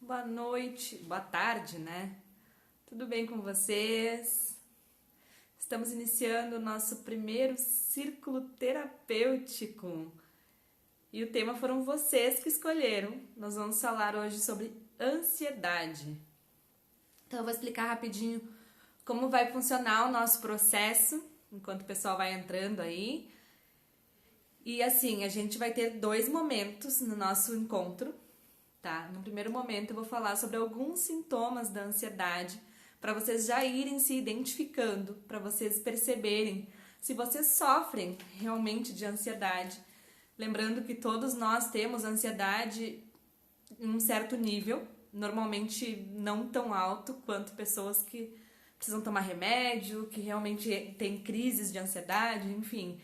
boa noite, boa tarde, né? Tudo bem com vocês? Estamos iniciando o nosso primeiro círculo terapêutico e o tema foram vocês que escolheram. Nós vamos falar hoje sobre ansiedade. Então eu vou explicar rapidinho como vai funcionar o nosso processo enquanto o pessoal vai entrando aí. E assim, a gente vai ter 2 momentos no nosso encontro, tá? No primeiro momento eu vou falar sobre alguns sintomas da ansiedade para vocês já irem se identificando, para vocês perceberem se vocês sofrem realmente de ansiedade. Lembrando que todos nós temos ansiedade em um certo nível, normalmente não tão alto quanto pessoas que precisam tomar remédio, que realmente têm crises de ansiedade, enfim.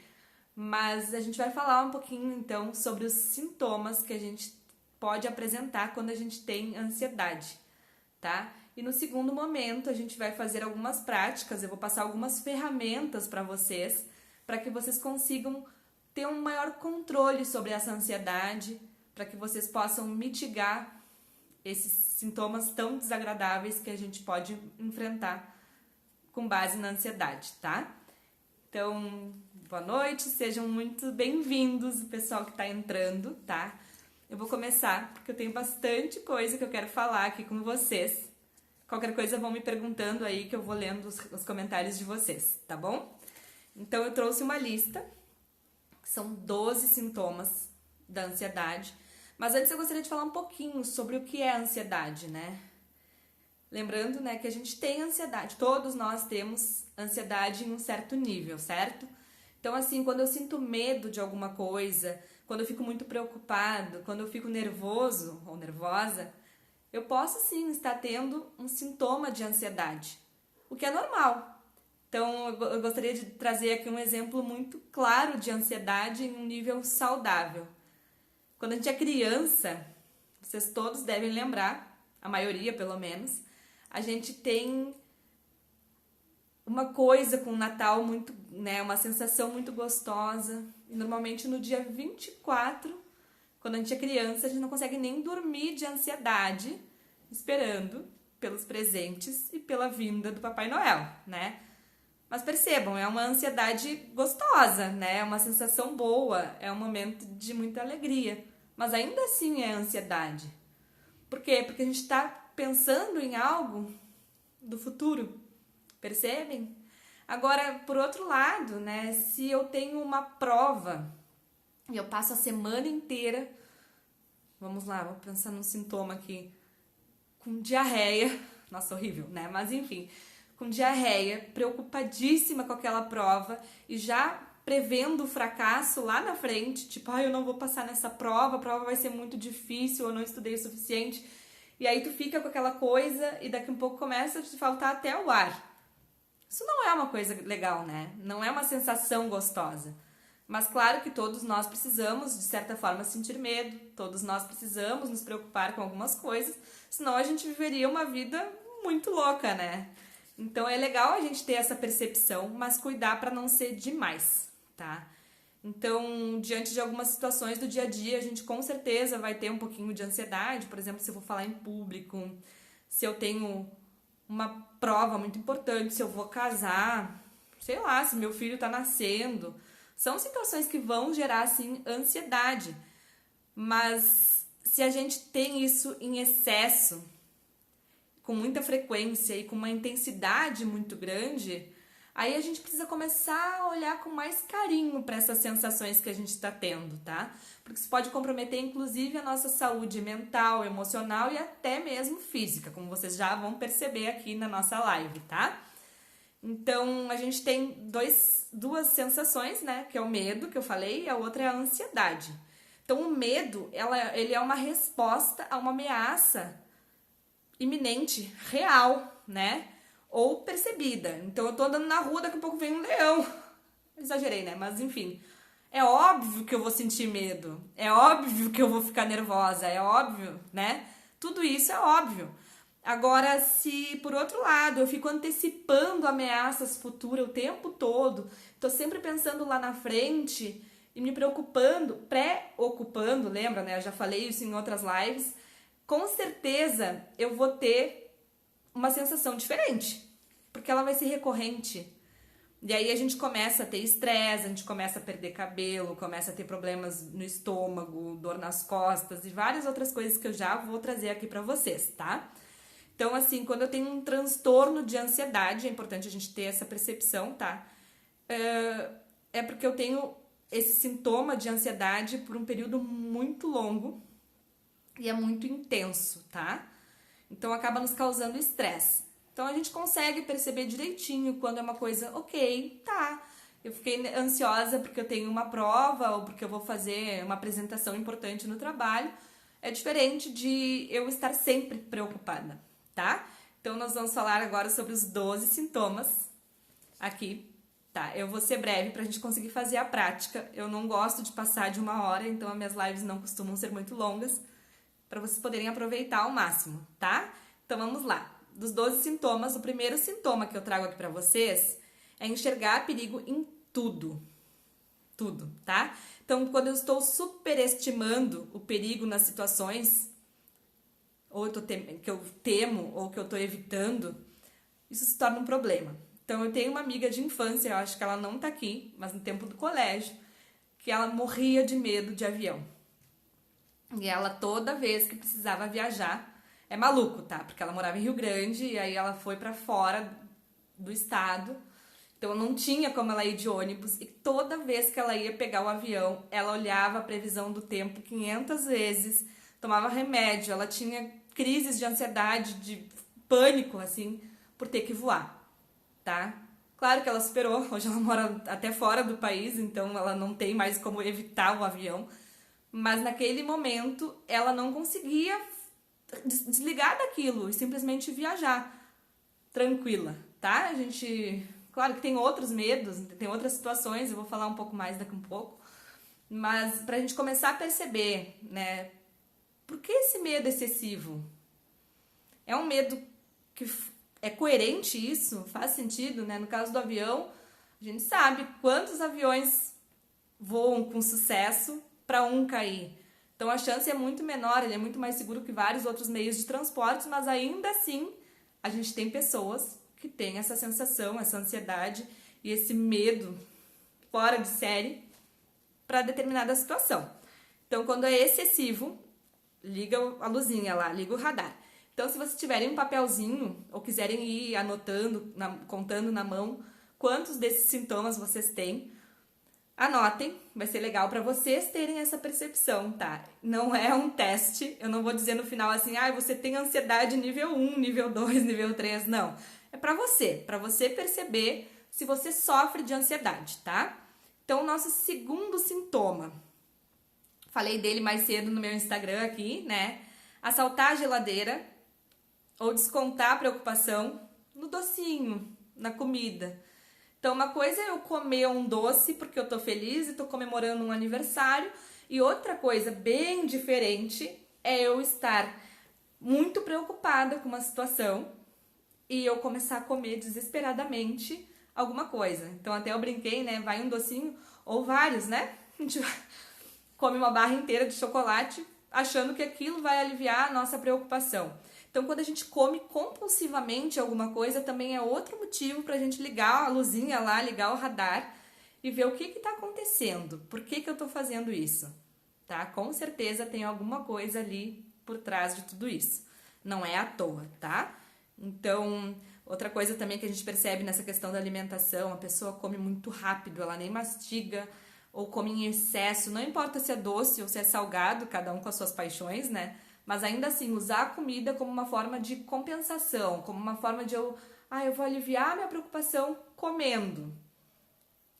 Mas a gente vai falar um pouquinho então sobre os sintomas que a gente pode apresentar quando a gente tem ansiedade, tá? E no segundo momento a gente vai fazer algumas práticas, eu vou passar algumas ferramentas para vocês que vocês consigam ter um maior controle sobre essa ansiedade, para que vocês possam mitigar esses sintomas tão desagradáveis que a gente pode enfrentar com base na ansiedade, tá? Então, boa noite, sejam muito bem-vindos, o pessoal que está entrando, tá? Eu vou começar, porque eu tenho bastante coisa que eu quero falar aqui com vocês. Qualquer coisa vão me perguntando aí, que eu vou lendo os comentários de vocês, tá bom? Então, eu trouxe uma lista, que são 12 sintomas da ansiedade. Mas antes eu gostaria de falar um pouquinho sobre o que é a ansiedade, né? Lembrando, né, que a gente tem ansiedade, todos nós temos ansiedade em um certo nível, certo? Então, assim, quando eu sinto medo de alguma coisa, quando eu fico muito preocupado, quando eu fico nervoso ou nervosa, eu posso sim estar tendo um sintoma de ansiedade, o que é normal. Então, eu gostaria de trazer aqui um exemplo muito claro de ansiedade em um nível saudável. Quando a gente é criança, vocês todos devem lembrar, a maioria pelo menos, a gente tem uma coisa com o Natal muito, né, uma sensação muito gostosa. E normalmente no dia 24, quando a gente é criança, a gente não consegue nem dormir de ansiedade, esperando pelos presentes e pela vinda do Papai Noel, né? Mas percebam, é uma ansiedade gostosa, né? É uma sensação boa, é um momento de muita alegria. Mas ainda assim é ansiedade. Por quê? Porque a gente está pensando em algo do futuro, percebem? Agora, por outro lado, né, se eu tenho uma prova e eu passo a semana inteira, vamos lá, vou pensar num sintoma aqui, com diarreia, nossa, horrível, né, mas enfim, com diarreia, preocupadíssima com aquela prova e já prevendo o fracasso lá na frente, tipo, eu não vou passar nessa prova, a prova vai ser muito difícil, eu não estudei o suficiente. E aí tu fica com aquela coisa e daqui a um pouco começa a te faltar até o ar. Isso não é uma coisa legal, né? Não é uma sensação gostosa. Mas claro que todos nós precisamos, de certa forma, sentir medo. Todos nós precisamos nos preocupar com algumas coisas. Senão a gente viveria uma vida muito louca, né? Então é legal a gente ter essa percepção, mas cuidar para não ser demais, tá? Então, diante de algumas situações do dia a dia, a gente com certeza vai ter um pouquinho de ansiedade. Por exemplo, se eu vou falar em público, se eu tenho uma prova muito importante, se eu vou casar, sei lá, se meu filho tá nascendo. São situações que vão gerar, sim, ansiedade. Mas se a gente tem isso em excesso, com muita frequência e com uma intensidade muito grande, aí a gente precisa começar a olhar com mais carinho para essas sensações que a gente está tendo, tá? Porque isso pode comprometer, inclusive, a nossa saúde mental, emocional e até mesmo física, como vocês já vão perceber aqui na nossa live, tá? Então, a gente tem duas sensações, né? Que é o medo, que eu falei, e a outra é a ansiedade. Então, o medo, ele é uma resposta a uma ameaça iminente, real, né? Ou percebida. Então eu tô andando na rua, daqui a pouco vem um leão. Exagerei, né? Mas enfim. É óbvio que eu vou sentir medo. É óbvio que eu vou ficar nervosa. É óbvio, né? Tudo isso é óbvio. Agora, se por outro lado eu fico antecipando ameaças futuras o tempo todo, tô sempre pensando lá na frente e me preocupando, pré-ocupando, lembra, né? Eu já falei isso em outras lives. com certeza eu vou ter uma sensação diferente, porque ela vai ser recorrente. E aí a gente começa a ter estresse, a gente começa a perder cabelo, começa a ter problemas no estômago, dor nas costas e várias outras coisas que eu já vou trazer aqui pra vocês, tá? Então, assim, quando eu tenho um transtorno de ansiedade, é importante a gente ter essa percepção, tá? É porque eu tenho esse sintoma de ansiedade por um período muito longo e é muito intenso, tá? Então acaba nos causando estresse. Então a gente consegue perceber direitinho quando é uma coisa, ok, tá. Eu fiquei ansiosa porque eu tenho uma prova ou porque eu vou fazer uma apresentação importante no trabalho. É diferente de eu estar sempre preocupada, tá? Então nós vamos falar agora sobre os 12 sintomas aqui, tá? Eu vou ser breve pra gente conseguir fazer a prática. Eu não gosto de passar de 1 hora, então as minhas lives não costumam ser muito longas, para vocês poderem aproveitar ao máximo, tá? Então vamos lá. Dos 12 sintomas, o primeiro sintoma que eu trago aqui para vocês é enxergar perigo em tudo. Tudo, tá? Então, quando eu estou superestimando o perigo nas situações, ou que eu temo, ou que eu estou evitando, isso se torna um problema. Então, eu tenho uma amiga de infância, eu acho que ela não tá aqui, mas no tempo do colégio, que ela morria de medo de avião. E ela, toda vez que precisava viajar, é maluco, tá? Porque ela morava em Rio Grande e aí ela foi pra fora do estado. Então não tinha como ela ir de ônibus. E toda vez que ela ia pegar o avião, ela olhava a previsão do tempo 500 vezes, tomava remédio, ela tinha crises de ansiedade, de pânico, assim, por ter que voar, tá? Claro que ela superou, hoje ela mora até fora do país, então ela não tem mais como evitar o avião. Mas naquele momento ela não conseguia desligar daquilo e simplesmente viajar tranquila, tá? A gente, claro que tem outros medos, tem outras situações, eu vou falar um pouco mais daqui a um pouco, mas pra gente começar a perceber, né, por que esse medo excessivo? É um medo que é coerente isso? Faz sentido, né? No caso do avião, a gente sabe quantos aviões voam com sucesso para um cair. Então a chance é muito menor, ele é muito mais seguro que vários outros meios de transporte, mas ainda assim a gente tem pessoas que têm essa sensação, essa ansiedade e esse medo fora de série para determinada situação. Então quando é excessivo, liga a luzinha lá, liga o radar. Então se vocês tiverem um papelzinho ou quiserem ir anotando, contando na mão quantos desses sintomas vocês têm, anotem, vai ser legal para vocês terem essa percepção, tá? Não é um teste, eu não vou dizer no final assim, você tem ansiedade nível 1, nível 2, nível 3, não. É para você perceber se você sofre de ansiedade, tá? Então, o nosso segundo sintoma, falei dele mais cedo no meu Instagram aqui, né? Assaltar a geladeira ou descontar a preocupação no docinho, na comida. Então, uma coisa é eu comer um doce porque eu tô feliz e tô comemorando um aniversário. E outra coisa bem diferente é eu estar muito preocupada com uma situação e eu começar a comer desesperadamente alguma coisa. Então, até eu brinquei, né? Vai um docinho ou vários, né? A gente come uma barra inteira de chocolate achando que aquilo vai aliviar a nossa preocupação. Então, quando a gente come compulsivamente alguma coisa, também é outro motivo para a gente ligar a luzinha lá, ligar o radar e ver o que está acontecendo. Por que eu estou fazendo isso? Tá? Com certeza tem alguma coisa ali por trás de tudo isso. Não é à toa, tá? Então, outra coisa também que a gente percebe nessa questão da alimentação, a pessoa come muito rápido, ela nem mastiga ou come em excesso. Não importa se é doce ou se é salgado, cada um com as suas paixões, né? Mas ainda assim, usar a comida como uma forma de compensação, como uma forma de eu vou aliviar minha preocupação comendo.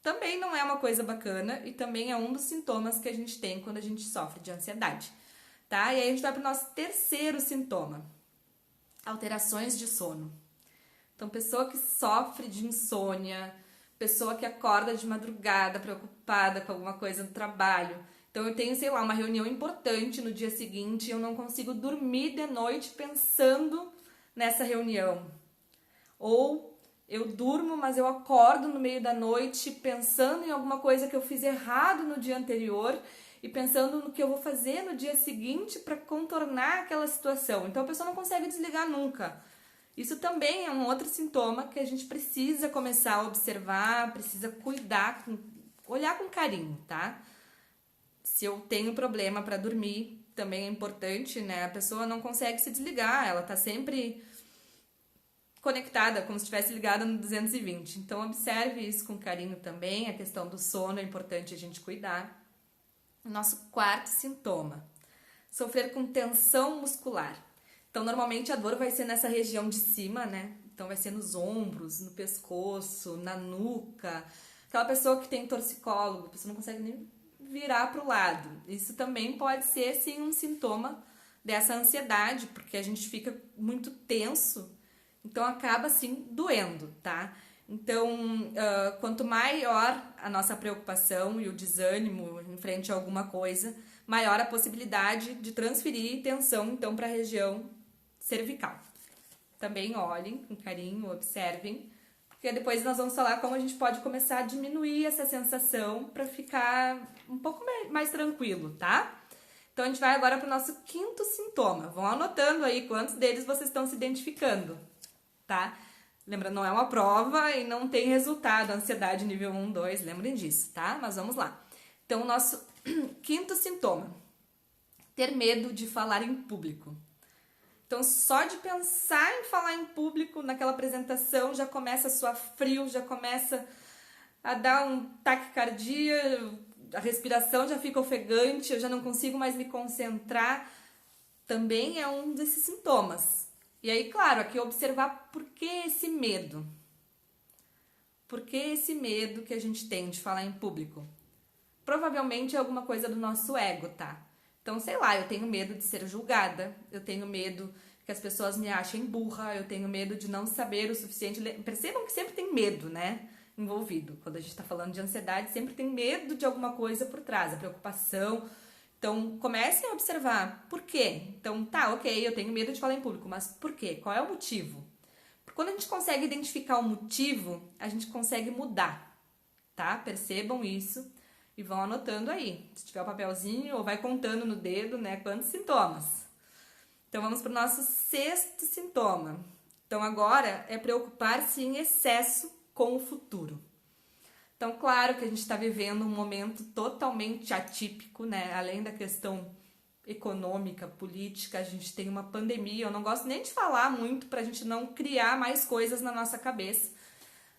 Também não é uma coisa bacana e também é um dos sintomas que a gente tem quando a gente sofre de ansiedade, tá? E aí a gente vai para o nosso terceiro sintoma, alterações de sono. Então, pessoa que sofre de insônia, pessoa que acorda de madrugada preocupada com alguma coisa do trabalho. Então eu tenho, sei lá, uma reunião importante no dia seguinte e eu não consigo dormir de noite pensando nessa reunião. Ou eu durmo, mas eu acordo no meio da noite pensando em alguma coisa que eu fiz errado no dia anterior e pensando no que eu vou fazer no dia seguinte para contornar aquela situação. Então a pessoa não consegue desligar nunca. Isso também é um outro sintoma que a gente precisa começar a observar, precisa cuidar, olhar com carinho, tá? Se eu tenho problema para dormir, também é importante, né? A pessoa não consegue se desligar, ela tá sempre conectada, como se estivesse ligada no 220. Então, observe isso com carinho também. A questão do sono é importante a gente cuidar. Nosso quarto sintoma: sofrer com tensão muscular. Então, normalmente a dor vai ser nessa região de cima, né? Então, vai ser nos ombros, no pescoço, na nuca. Aquela pessoa que tem torcicolo, a pessoa não consegue nem virar para o lado. Isso também pode ser, sim, um sintoma dessa ansiedade, porque a gente fica muito tenso, então acaba, assim, doendo, tá? Então, quanto maior a nossa preocupação e o desânimo em frente a alguma coisa, maior a possibilidade de transferir tensão, então, para a região cervical. Também olhem com carinho, observem, porque depois nós vamos falar como a gente pode começar a diminuir essa sensação para ficar um pouco mais tranquilo, tá? Então, a gente vai agora para o nosso quinto sintoma. Vão anotando aí quantos deles vocês estão se identificando, tá? Lembrando, não é uma prova e não tem resultado, ansiedade nível 1, 2, lembrem disso, tá? Mas vamos lá. Então, o nosso quinto sintoma: ter medo de falar em público. Então, só de pensar em falar em público naquela apresentação já começa a suar frio, já começa a dar um taquicardia, a respiração já fica ofegante, eu já não consigo mais me concentrar. Também é um desses sintomas. E aí, claro, aqui observar por que esse medo. Por que esse medo que a gente tem de falar em público? Provavelmente é alguma coisa do nosso ego, tá? Então, sei lá, eu tenho medo de ser julgada, eu tenho medo que as pessoas me achem burra, eu tenho medo de não saber o suficiente. Percebam que sempre tem medo, né, envolvido. Quando a gente tá falando de ansiedade, sempre tem medo de alguma coisa por trás, a preocupação. Então, comecem a observar por quê. Então, tá, ok, eu tenho medo de falar em público, mas por quê? Qual é o motivo? Porque quando a gente consegue identificar o motivo, a gente consegue mudar, tá? Percebam isso e vão anotando aí. Se tiver o papelzinho, ou vai contando no dedo, né, quantos sintomas. Então, vamos para o nosso sexto sintoma. Então, agora é preocupar-se em excesso com o futuro. Então, claro que a gente está vivendo um momento totalmente atípico, né? Além da questão econômica, política, a gente tem uma pandemia. Eu não gosto nem de falar muito para a gente não criar mais coisas na nossa cabeça.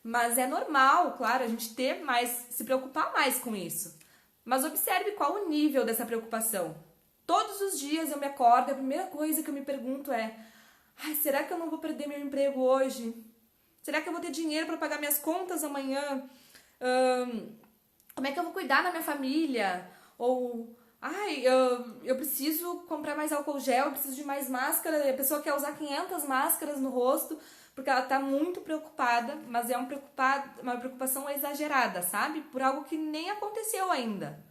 Mas é normal, claro, a gente ter mais, se preocupar mais com isso. Mas observe qual o nível dessa preocupação. Todos os dias eu me acordo e a primeira coisa que eu me pergunto é: ai, será que eu não vou perder meu emprego hoje? Será que eu vou ter dinheiro para pagar minhas contas amanhã? Como é que eu vou cuidar da minha família? Ou, ai, eu preciso comprar mais álcool gel, eu preciso de mais máscara. A pessoa quer usar 500 máscaras no rosto porque ela tá muito preocupada, mas é uma preocupação exagerada, sabe? Por algo que nem aconteceu ainda.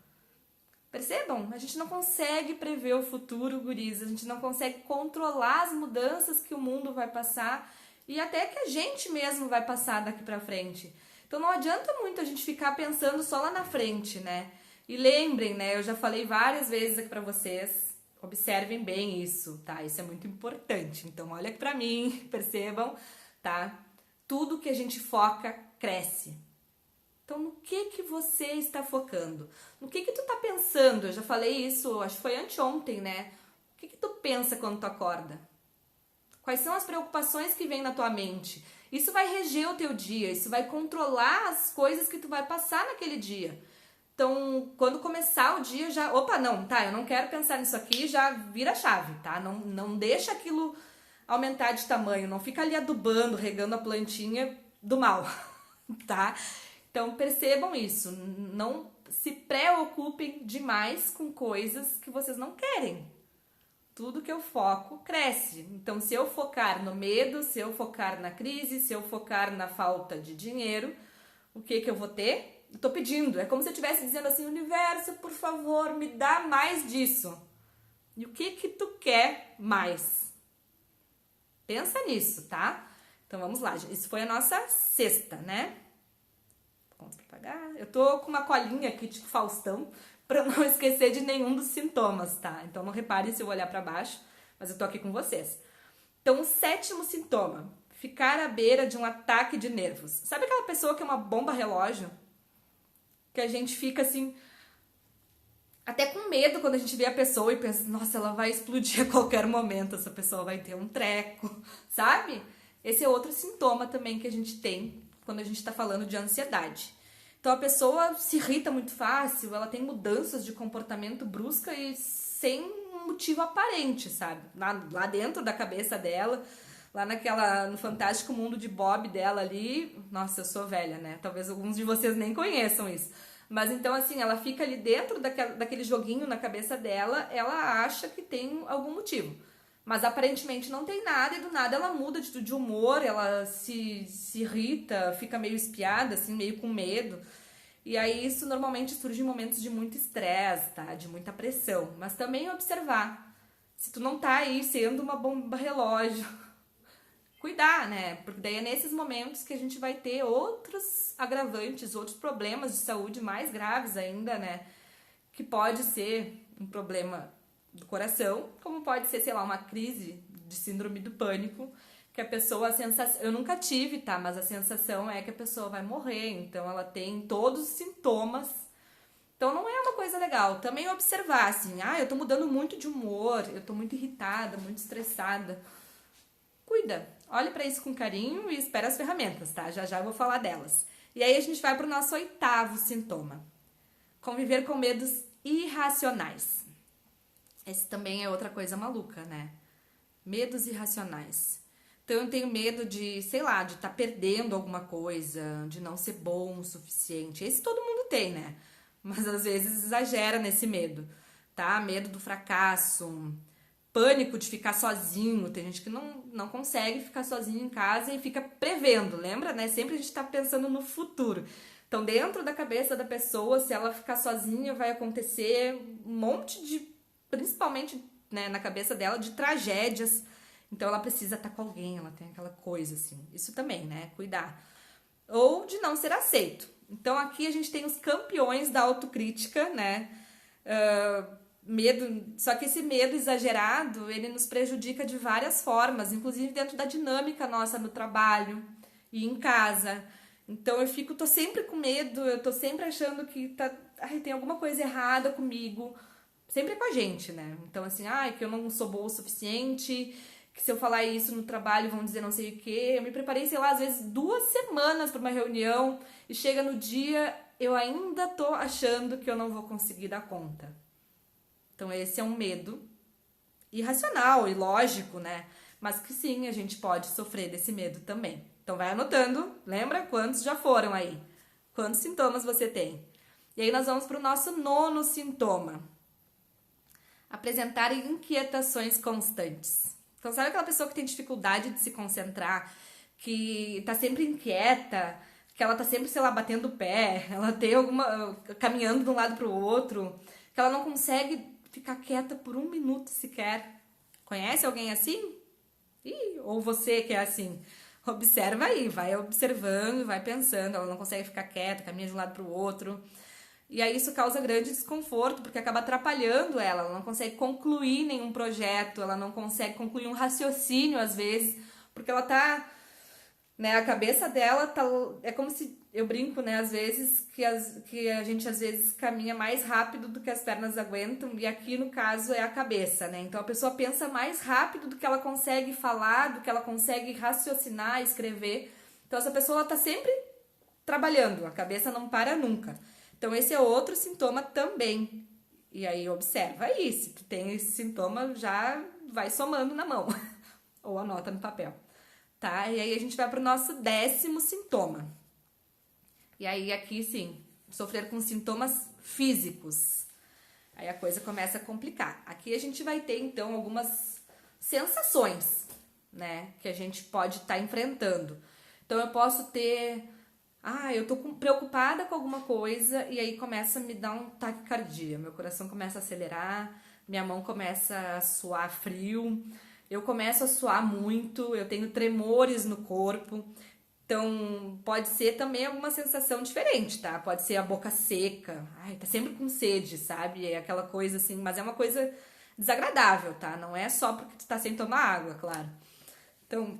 Percebam? A gente não consegue prever o futuro, guris. A gente não consegue controlar as mudanças que o mundo vai passar e até que a gente mesmo vai passar daqui pra frente. Então não adianta muito a gente ficar pensando só lá na frente, né? E lembrem, né? Eu já falei várias vezes aqui pra vocês, observem bem isso, tá? Isso é muito importante. Então olha aqui pra mim, percebam, tá? Tudo que a gente foca, cresce. Então no que você está focando? No que tu tá pensando? Eu já falei isso, acho que foi anteontem, né? O que tu pensa quando tu acorda? Quais são as preocupações que vêm na tua mente? Isso vai reger o teu dia, isso vai controlar as coisas que tu vai passar naquele dia. Então, quando começar o dia, já... Opa, não, tá, eu não quero pensar nisso aqui, já vira a chave, tá? Não deixa aquilo aumentar de tamanho, não fica ali adubando, regando a plantinha do mal, tá? Então, percebam isso, não se preocupem demais com coisas que vocês não querem. Tudo que eu foco cresce. Então, se eu focar no medo, se eu focar na crise, se eu focar na falta de dinheiro, o que eu vou ter? Eu tô pedindo. É como se eu estivesse dizendo assim: universo, por favor, me dá mais disso. E o que tu quer mais? Pensa nisso, tá? Então, vamos lá. Isso foi a nossa sexta, né? Contas pra pagar. Eu tô com uma colinha aqui, tipo Faustão, para não esquecer de nenhum dos sintomas, tá? Então não repare se eu olhar para baixo, mas eu tô aqui com vocês. Então, o 7º sintoma, ficar à beira de um ataque de nervos. Sabe aquela pessoa que é uma bomba relógio? Que a gente fica assim, até com medo quando a gente vê a pessoa e pensa, nossa, ela vai explodir a qualquer momento, essa pessoa vai ter um treco, sabe? Esse é outro sintoma também que a gente tem quando a gente tá falando de ansiedade. Então, a pessoa se irrita muito fácil, ela tem mudanças de comportamento brusca e sem motivo aparente, sabe? Lá dentro da cabeça dela, no fantástico mundo de Bob dela ali, nossa, eu sou velha, né? Talvez alguns de vocês nem conheçam isso. Mas então, assim, ela fica ali dentro daquele joguinho na cabeça dela, ela acha que tem algum motivo. Mas aparentemente não tem nada e do nada ela muda de humor, ela se irrita, fica meio espiada, assim, meio com medo. E aí isso normalmente surge em momentos de muito estresse, tá? De muita pressão. Mas também observar. Se tu não tá aí sendo uma bomba relógio, cuidar, né? Porque daí é nesses momentos que a gente vai ter outros agravantes, outros problemas de saúde mais graves ainda, né? Que pode ser um problema do coração, como pode ser, sei lá, uma crise de síndrome do pânico, que a pessoa, a sensação, eu nunca tive, tá? Mas a sensação é que a pessoa vai morrer, então ela tem todos os sintomas. Então não é uma coisa legal. Também observar, assim, eu tô mudando muito de humor, eu tô muito irritada, muito estressada. Cuida, olhe pra isso com carinho e espera as ferramentas, tá? Já já eu vou falar delas. E aí a gente vai pro nosso 8º sintoma. Conviver com medos irracionais. Esse também é outra coisa maluca, né? Medos irracionais. Então eu tenho medo de, sei lá, de estar perdendo alguma coisa, de não ser bom o suficiente. Esse todo mundo tem, né? Mas às vezes exagera nesse medo, tá? Medo do fracasso, pânico de ficar sozinho. Tem gente que não consegue ficar sozinho em casa e fica prevendo, lembra, né? Sempre a gente tá pensando no futuro. Então dentro da cabeça da pessoa, se ela ficar sozinha, vai acontecer um monte de, principalmente, né, na cabeça dela, de tragédias. Então ela precisa estar com alguém, ela tem aquela coisa assim. Isso também, né? Cuidar. Ou de não ser aceito. Então aqui a gente tem os campeões da autocrítica, né? Medo, só que esse medo exagerado, ele nos prejudica de várias formas, inclusive dentro da dinâmica nossa no trabalho e em casa. Então eu tô sempre com medo, eu tô sempre achando que tem alguma coisa errada comigo, sempre com a gente, né? Então assim, que eu não sou boa o suficiente, que se eu falar isso no trabalho vão dizer não sei o quê. Eu me preparei, sei lá, às vezes 2 semanas para uma reunião e chega no dia, eu ainda tô achando que eu não vou conseguir dar conta. Então esse é um medo irracional e lógico, né? Mas que sim, a gente pode sofrer desse medo também. Então vai anotando, lembra quantos já foram aí? Quantos sintomas você tem? E aí nós vamos para o nosso 9º sintoma. Apresentar inquietações constantes. Então sabe aquela pessoa que tem dificuldade de se concentrar, que tá sempre inquieta, que ela tá sempre, sei lá, batendo o pé, ela tem caminhando de um lado para o outro, que ela não consegue ficar quieta por 1 minuto sequer. Conhece alguém assim? Ou você que é assim? Observa aí, vai observando, vai pensando, ela não consegue ficar quieta, caminha de um lado para o outro. E aí isso causa grande desconforto, porque acaba atrapalhando ela não consegue concluir nenhum projeto, ela não consegue concluir um raciocínio às vezes, porque ela tá, né, a cabeça dela tá, é como se, eu brinco, né, às vezes, que a gente às vezes caminha mais rápido do que as pernas aguentam, e aqui no caso é a cabeça, né, então a pessoa pensa mais rápido do que ela consegue falar, do que ela consegue raciocinar, escrever, então essa pessoa ela tá sempre trabalhando, a cabeça não para nunca. Então esse é outro sintoma também, e aí observa aí, se tu tem esse sintoma já vai somando na mão, ou anota no papel. Tá? E aí a gente vai pro nosso 10º sintoma. E aí aqui sim, sofrer com sintomas físicos. Aí a coisa começa a complicar. Aqui a gente vai ter então algumas sensações, né, que a gente pode estar enfrentando. Então eu posso ter, eu tô preocupada com alguma coisa e aí começa a me dar um taquicardia, meu coração começa a acelerar, minha mão começa a suar frio, eu começo a suar muito, eu tenho tremores no corpo, Então, pode ser também alguma sensação diferente, tá? Pode ser a boca seca, ai, tá sempre com sede, sabe? É aquela coisa assim, mas é uma coisa desagradável, tá? Não é só porque tu tá sem tomar água, claro. Então,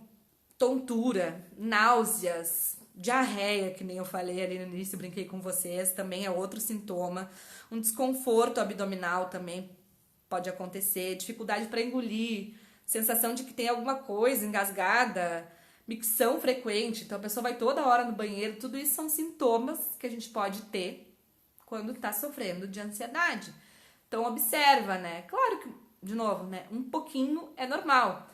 tontura, náuseas, diarreia, que nem eu falei ali no início, brinquei com vocês, também é outro sintoma. Um desconforto abdominal também pode acontecer, dificuldade para engolir, sensação de que tem alguma coisa engasgada, micção frequente, então a pessoa vai toda hora no banheiro, tudo isso são sintomas que a gente pode ter quando está sofrendo de ansiedade. Então observa, né? Claro que, de novo, né? Um pouquinho é normal.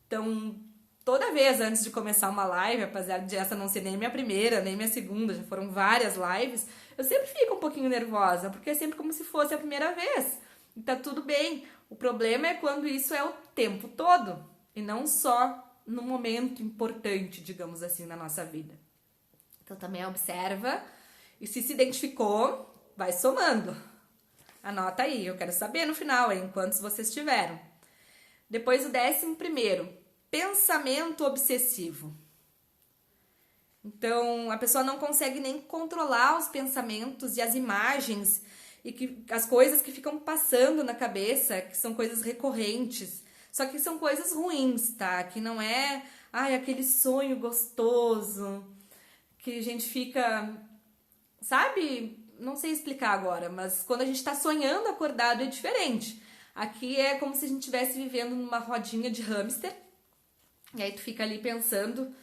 Então, toda vez antes de começar uma live, apesar de essa não ser nem minha primeira, nem minha segunda, já foram várias lives, eu sempre fico um pouquinho nervosa, porque é sempre como se fosse a primeira vez. E tá tudo bem. O problema é quando isso é o tempo todo e não só no momento importante, digamos assim, na nossa vida. Então também observa e se identificou, vai somando. Anota aí, eu quero saber no final, hein, quantos vocês tiveram. Depois o 11º, pensamento obsessivo. Então, a pessoa não consegue nem controlar os pensamentos e as imagens e que as coisas que ficam passando na cabeça, que são coisas recorrentes, só que são coisas ruins, tá? Que não é, ai, aquele sonho gostoso, que a gente fica, sabe? Não sei explicar agora, mas quando a gente tá sonhando acordado é diferente. Aqui é como se a gente estivesse vivendo numa rodinha de hamster, e aí tu fica ali pensando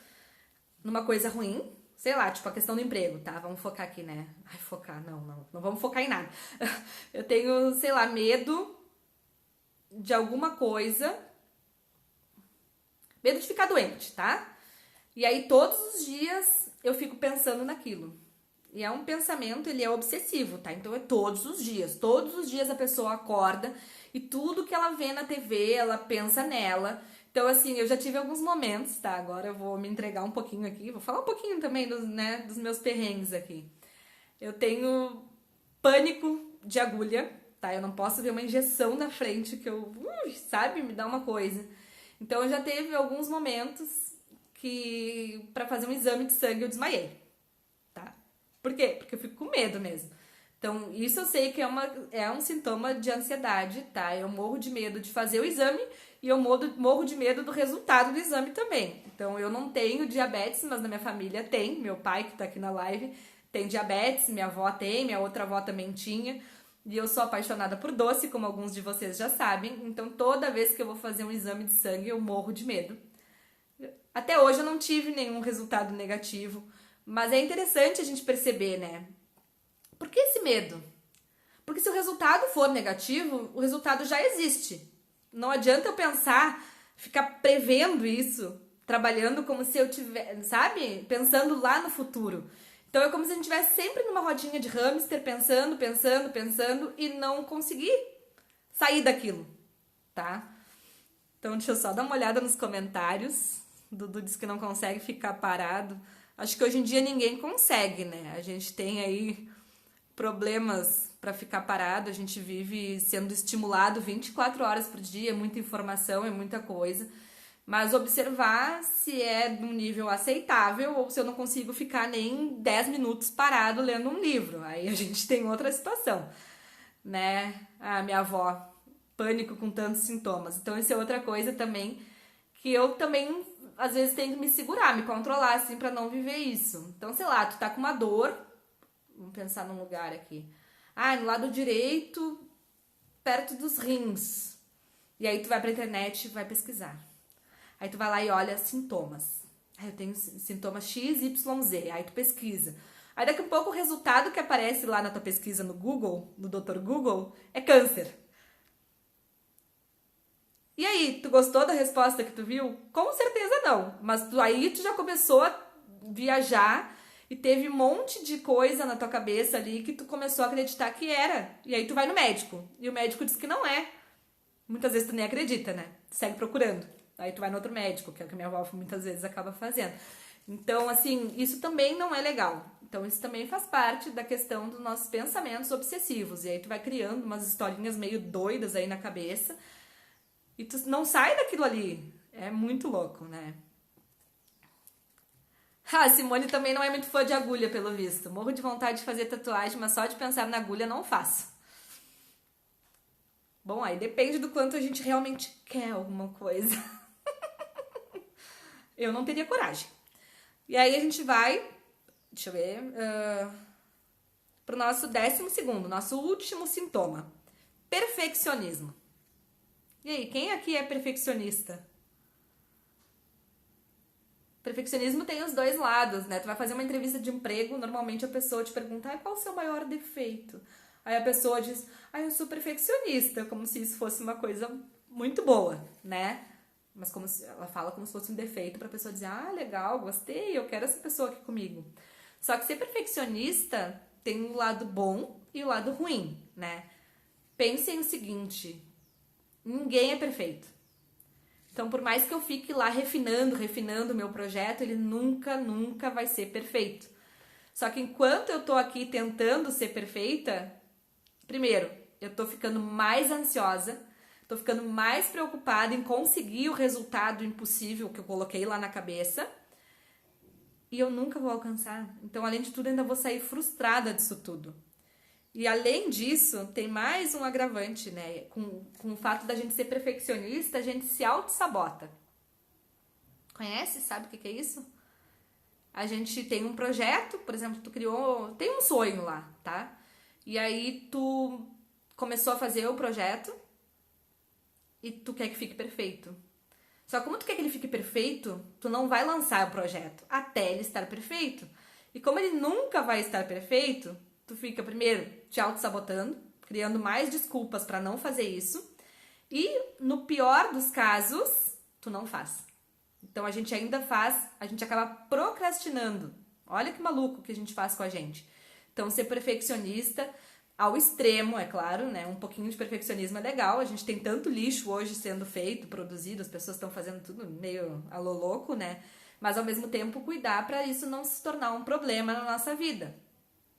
numa coisa ruim, sei lá, tipo a questão do emprego, tá? Vamos focar aqui, né? Ai, focar, não vamos focar em nada. Eu tenho, sei lá, medo de alguma coisa, medo de ficar doente, tá? E aí todos os dias eu fico pensando naquilo. E é um pensamento, ele é obsessivo, tá? Então é todos os dias a pessoa acorda e tudo que ela vê na TV, ela pensa nela. Então, assim, eu já tive alguns momentos, tá? Agora eu vou me entregar um pouquinho aqui, vou falar um pouquinho também dos meus perrengues aqui. Eu tenho pânico de agulha, tá? Eu não posso ver uma injeção na frente que eu, sabe, me dá uma coisa. Então, eu já teve alguns momentos que, pra fazer um exame de sangue, eu desmaiei, tá? Por quê? Porque eu fico com medo mesmo. Então, isso eu sei que é um sintoma de ansiedade, tá? Eu morro de medo de fazer o exame e eu morro de medo do resultado do exame também. Então, eu não tenho diabetes, mas na minha família tem. Meu pai, que tá aqui na live, tem diabetes, minha avó tem, minha outra avó também tinha. E eu sou apaixonada por doce, como alguns de vocês já sabem. Então, toda vez que eu vou fazer um exame de sangue, eu morro de medo. Até hoje eu não tive nenhum resultado negativo, mas é interessante a gente perceber, né? Por que esse medo? Porque se o resultado for negativo, o resultado já existe. Não adianta eu pensar, ficar prevendo isso, trabalhando como se eu tivesse, sabe? Pensando lá no futuro. Então é como se a gente estivesse sempre numa rodinha de hamster, pensando e não conseguir sair daquilo, tá? Então deixa eu só dar uma olhada nos comentários. Dudu diz que não consegue ficar parado. Acho que hoje em dia ninguém consegue, né? A gente tem aí problemas para ficar parado, a gente vive sendo estimulado 24 horas por dia, é muita informação, é muita coisa. Mas observar se é de um nível aceitável ou se eu não consigo ficar nem 10 minutos parado lendo um livro. Aí a gente tem outra situação, né? A minha avó, pânico com tantos sintomas. Então isso é outra coisa também que eu também às vezes tenho que me segurar, me controlar assim para não viver isso. Então, sei lá, tu tá com uma dor, vamos pensar num lugar aqui. Ah, no lado direito, perto dos rins. E aí tu vai pra internet e vai pesquisar. Aí tu vai lá e olha sintomas. Aí eu tenho sintomas X, Y, Z. Aí tu pesquisa. Aí daqui a pouco o resultado que aparece lá na tua pesquisa no Google, no Dr. Google, é câncer. E aí, tu gostou da resposta que tu viu? Com certeza não. Mas aí tu já começou a viajar e teve um monte de coisa na tua cabeça ali que tu começou a acreditar que era. E aí tu vai no médico. E o médico diz que não é. Muitas vezes tu nem acredita, né? Tu segue procurando. Aí tu vai no outro médico, que é o que a minha avó muitas vezes acaba fazendo. Então, assim, isso também não é legal. Então, isso também faz parte da questão dos nossos pensamentos obsessivos. E aí tu vai criando umas historinhas meio doidas aí na cabeça. E tu não sai daquilo ali. É muito louco, né? Ah, a Simone também não é muito fã de agulha, pelo visto. Morro de vontade de fazer tatuagem, mas só de pensar na agulha não faço. Bom, aí depende do quanto a gente realmente quer alguma coisa. Eu não teria coragem. E aí a gente vai, deixa eu ver, pro nosso 12º, nosso último sintoma. Perfeccionismo. E aí, quem aqui é perfeccionista? Perfeccionismo tem os dois lados, né? Tu vai fazer uma entrevista de emprego, normalmente a pessoa te pergunta, qual o seu maior defeito? Aí a pessoa diz, eu sou perfeccionista, como se isso fosse uma coisa muito boa, né? Mas como se, ela fala como se fosse um defeito pra pessoa dizer, legal, gostei, eu quero essa pessoa aqui comigo. Só que ser perfeccionista tem um lado bom e o lado ruim, né? Pensem o seguinte, ninguém é perfeito. Então, por mais que eu fique lá refinando o meu projeto, ele nunca vai ser perfeito. Só que enquanto eu tô aqui tentando ser perfeita, primeiro, eu tô ficando mais ansiosa, tô ficando mais preocupada em conseguir o resultado impossível que eu coloquei lá na cabeça e eu nunca vou alcançar. Então, além de tudo, ainda vou sair frustrada disso tudo. E além disso, tem mais um agravante, né? Com o fato da gente ser perfeccionista, a gente se auto-sabota. Conhece? Sabe o que é isso? A gente tem um projeto, por exemplo, tu criou... Tem um sonho lá, tá? E aí tu começou a fazer o projeto e tu quer que fique perfeito. Só que como tu quer que ele fique perfeito, tu não vai lançar o projeto até ele estar perfeito. E como ele nunca vai estar perfeito, tu fica primeiro te auto-sabotando, criando mais desculpas para não fazer isso. E no pior dos casos, tu não faz. Então a gente ainda faz, a gente acaba procrastinando. Olha que maluco que a gente faz com a gente. Então ser perfeccionista ao extremo, é claro, né? Um pouquinho de perfeccionismo é legal. A gente tem tanto lixo hoje sendo feito, produzido, as pessoas estão fazendo tudo meio alô louco, né? Mas ao mesmo tempo cuidar para isso não se tornar um problema na nossa vida.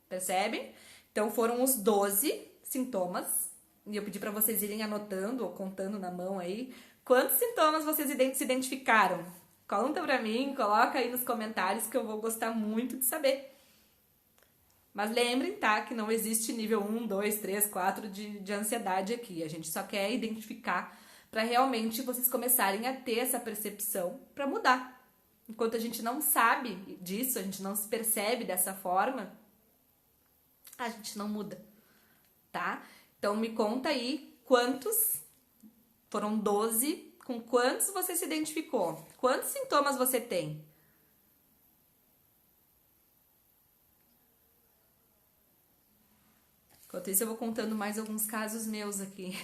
Percebem? Então foram os 12 sintomas. E eu pedi para vocês irem anotando ou contando na mão aí quantos sintomas vocês se identificaram. Conta pra mim, coloca aí nos comentários que eu vou gostar muito de saber. Mas lembrem, tá, que não existe nível 1, 2, 3, 4 de ansiedade aqui. A gente só quer identificar para realmente vocês começarem a ter essa percepção para mudar. Enquanto a gente não sabe disso, a gente não se percebe dessa forma, a gente não muda, tá? Então me conta aí quantos, foram 12, com quantos você se identificou? Quantos sintomas você tem? Enquanto isso eu vou contando mais alguns casos meus aqui.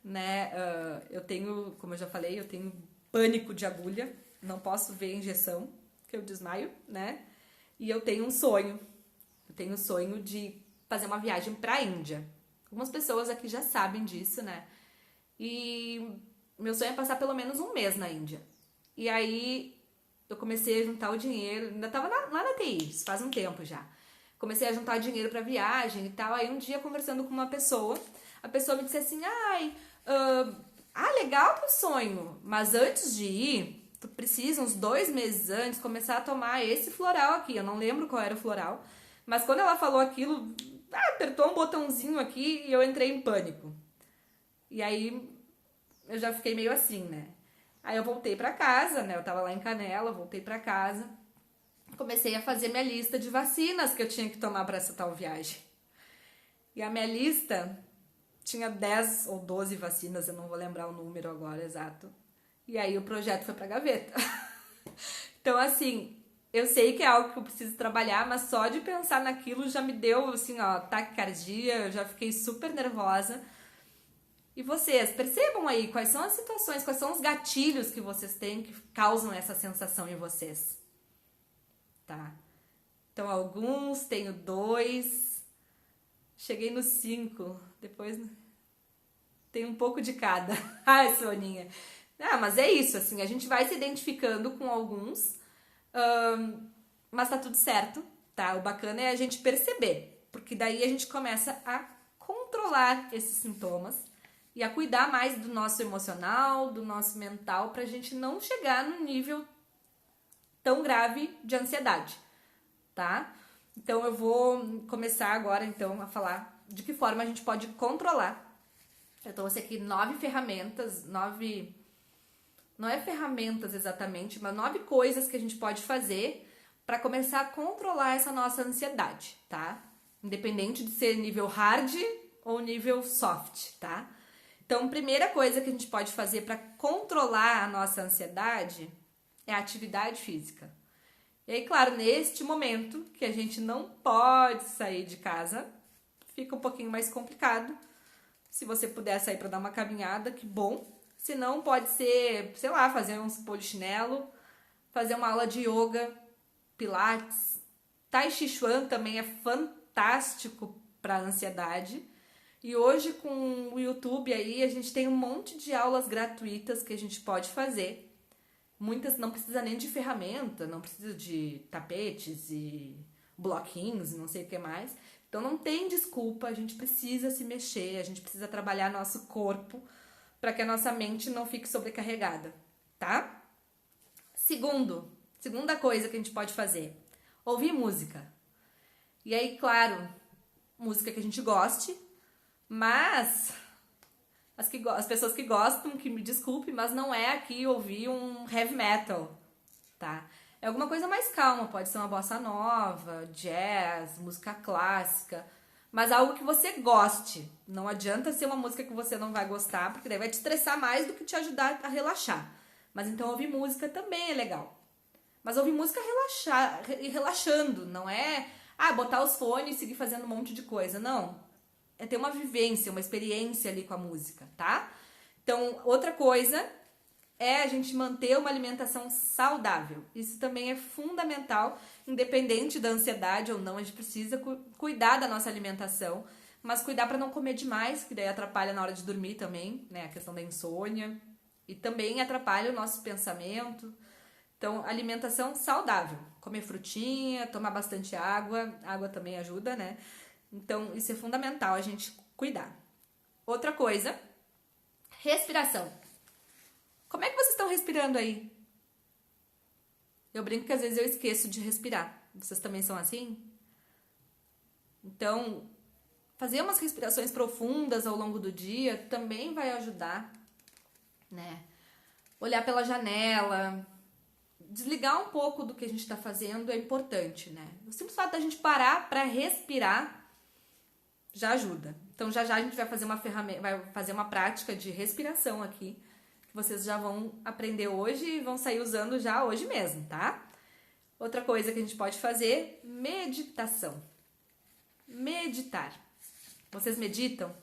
Né? Eu tenho, como eu já falei, eu tenho pânico de agulha, não posso ver injeção, que eu desmaio, né? E eu tenho um sonho. Eu tenho o sonho de fazer uma viagem para a Índia. Algumas pessoas aqui já sabem disso, né? E meu sonho é passar pelo menos um mês na Índia. E aí eu comecei a juntar o dinheiro, ainda tava lá na TI, isso faz um tempo já. Comecei a juntar dinheiro para viagem e tal. Aí um dia conversando com uma pessoa, a pessoa me disse assim, legal pro sonho, mas antes de ir, tu precisa, uns 2 meses antes, começar a tomar esse floral aqui. Eu não lembro qual era o floral, mas quando ela falou aquilo, apertou um botãozinho aqui e eu entrei em pânico. E aí eu já fiquei meio assim, né? Aí eu voltei pra casa, né? Eu tava lá em Canela, voltei pra casa. Comecei a fazer minha lista de vacinas que eu tinha que tomar para essa tal viagem. E a minha lista tinha 10 ou 12 vacinas, eu não vou lembrar o número agora exato. E aí o projeto foi pra gaveta. Então, assim, eu sei que é algo que eu preciso trabalhar, mas só de pensar naquilo já me deu, assim, taquicardia, eu já fiquei super nervosa. E vocês, percebam aí quais são as situações, quais são os gatilhos que vocês têm que causam essa sensação em vocês. Tá? Então, alguns, tenho 2, cheguei no 5, depois tem um pouco de cada. Ai, Soninha. Mas é isso, assim, a gente vai se identificando com alguns, mas tá tudo certo, tá? O bacana é a gente perceber, porque daí a gente começa a controlar esses sintomas e a cuidar mais do nosso emocional, do nosso mental, pra gente não chegar no nível tão grave de ansiedade, tá? Então eu vou começar agora então a falar de que forma a gente pode controlar. Eu trouxe aqui 9 ferramentas, não é ferramentas exatamente, mas 9 coisas que a gente pode fazer para começar a controlar essa nossa ansiedade, tá? Independente de ser nível hard ou nível soft, tá? Então, primeira coisa que a gente pode fazer para controlar a nossa ansiedade é a atividade física. E aí, claro, neste momento que a gente não pode sair de casa, fica um pouquinho mais complicado. Se você puder sair para dar uma caminhada, que bom. Se não, pode ser, sei lá, fazer uns polichinelo, fazer uma aula de yoga, pilates. Tai Chi Chuan também é fantástico para a ansiedade. E hoje com o YouTube aí, a gente tem um monte de aulas gratuitas que a gente pode fazer. Muitas não precisa nem de ferramenta, não precisa de tapetes e bloquinhos, não sei o que mais. Então não tem desculpa, a gente precisa se mexer, a gente precisa trabalhar nosso corpo para que a nossa mente não fique sobrecarregada, tá? Segunda coisa que a gente pode fazer, ouvir música. E aí, claro, música que a gente goste, mas as pessoas que gostam, que me desculpe, mas não é aqui ouvir um heavy metal, tá? É alguma coisa mais calma, pode ser uma bossa nova, jazz, música clássica, mas algo que você goste. Não adianta ser uma música que você não vai gostar, porque daí vai te estressar mais do que te ajudar a relaxar. Mas então ouvir música também é legal. Mas ouvir música relaxando, não é botar os fones e seguir fazendo um monte de coisa, não. É ter uma vivência, uma experiência ali com a música, tá? Então, outra coisa é a gente manter uma alimentação saudável. Isso também é fundamental, independente da ansiedade ou não, a gente precisa cuidar da nossa alimentação, mas cuidar para não comer demais, que daí atrapalha na hora de dormir também, né? A questão da insônia, e também atrapalha o nosso pensamento. Então, alimentação saudável, comer frutinha, tomar bastante água, água também ajuda, né? Então, isso é fundamental a gente cuidar. Outra coisa, respiração. Como é que vocês estão respirando aí? Eu brinco que às vezes eu esqueço de respirar. Vocês também são assim? Então, fazer umas respirações profundas ao longo do dia também vai ajudar, né? Olhar pela janela, desligar um pouco do que a gente está fazendo é importante, né? O simples fato da gente parar para respirar já ajuda. Então já a gente vai fazer vai fazer uma prática de respiração aqui, que vocês já vão aprender hoje e vão sair usando já hoje mesmo, tá? Outra coisa que a gente pode fazer, meditação. Meditar. Vocês meditam?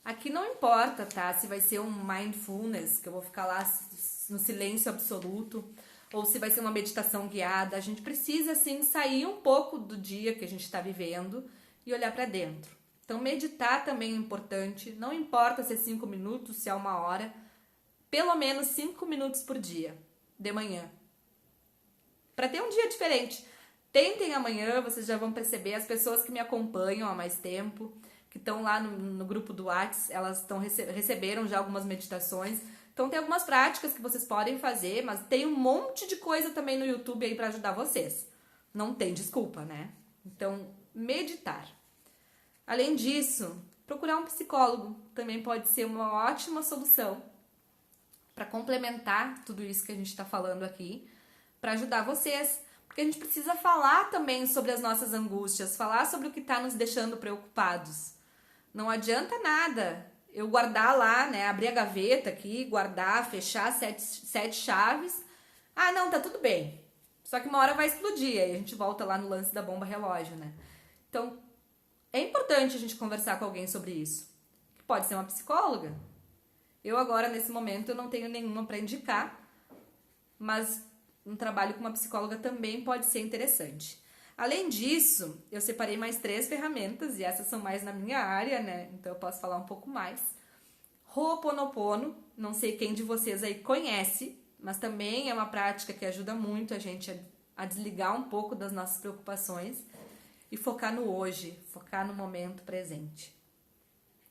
Aqui não importa, tá? Se vai ser um mindfulness, que eu vou ficar lá no silêncio absoluto, ou se vai ser uma meditação guiada. A gente precisa, sim, sair um pouco do dia que a gente está vivendo e olhar para dentro. Então, meditar também é importante. Não importa se é 5 minutos, se é 1 hora. Pelo menos 5 minutos por dia, de manhã. Para ter um dia diferente. Tentem amanhã, vocês já vão perceber. As pessoas que me acompanham há mais tempo, que estão lá no grupo do WhatsApp, elas receberam já algumas meditações. Então, tem algumas práticas que vocês podem fazer, mas tem um monte de coisa também no YouTube aí para ajudar vocês. Não tem desculpa, né? Então, meditar. Além disso, procurar um psicólogo também pode ser uma ótima solução para complementar tudo isso que a gente está falando aqui, para ajudar vocês. Porque a gente precisa falar também sobre as nossas angústias, falar sobre o que está nos deixando preocupados. Não adianta nada eu guardar lá, né, abrir a gaveta aqui, guardar, fechar 7 chaves. Ah, não, tá tudo bem. Só que uma hora vai explodir, aí a gente volta lá no lance da bomba relógio, né? Então, é importante a gente conversar com alguém sobre isso. Pode ser uma psicóloga. Eu agora, nesse momento, eu não tenho nenhuma para indicar, mas um trabalho com uma psicóloga também pode ser interessante. Além disso, eu separei mais 3 ferramentas, e essas são mais na minha área, né? Então eu posso falar um pouco mais. Ho'oponopono, não sei quem de vocês aí conhece, mas também é uma prática que ajuda muito a gente a desligar um pouco das nossas preocupações e focar no hoje, focar no momento presente.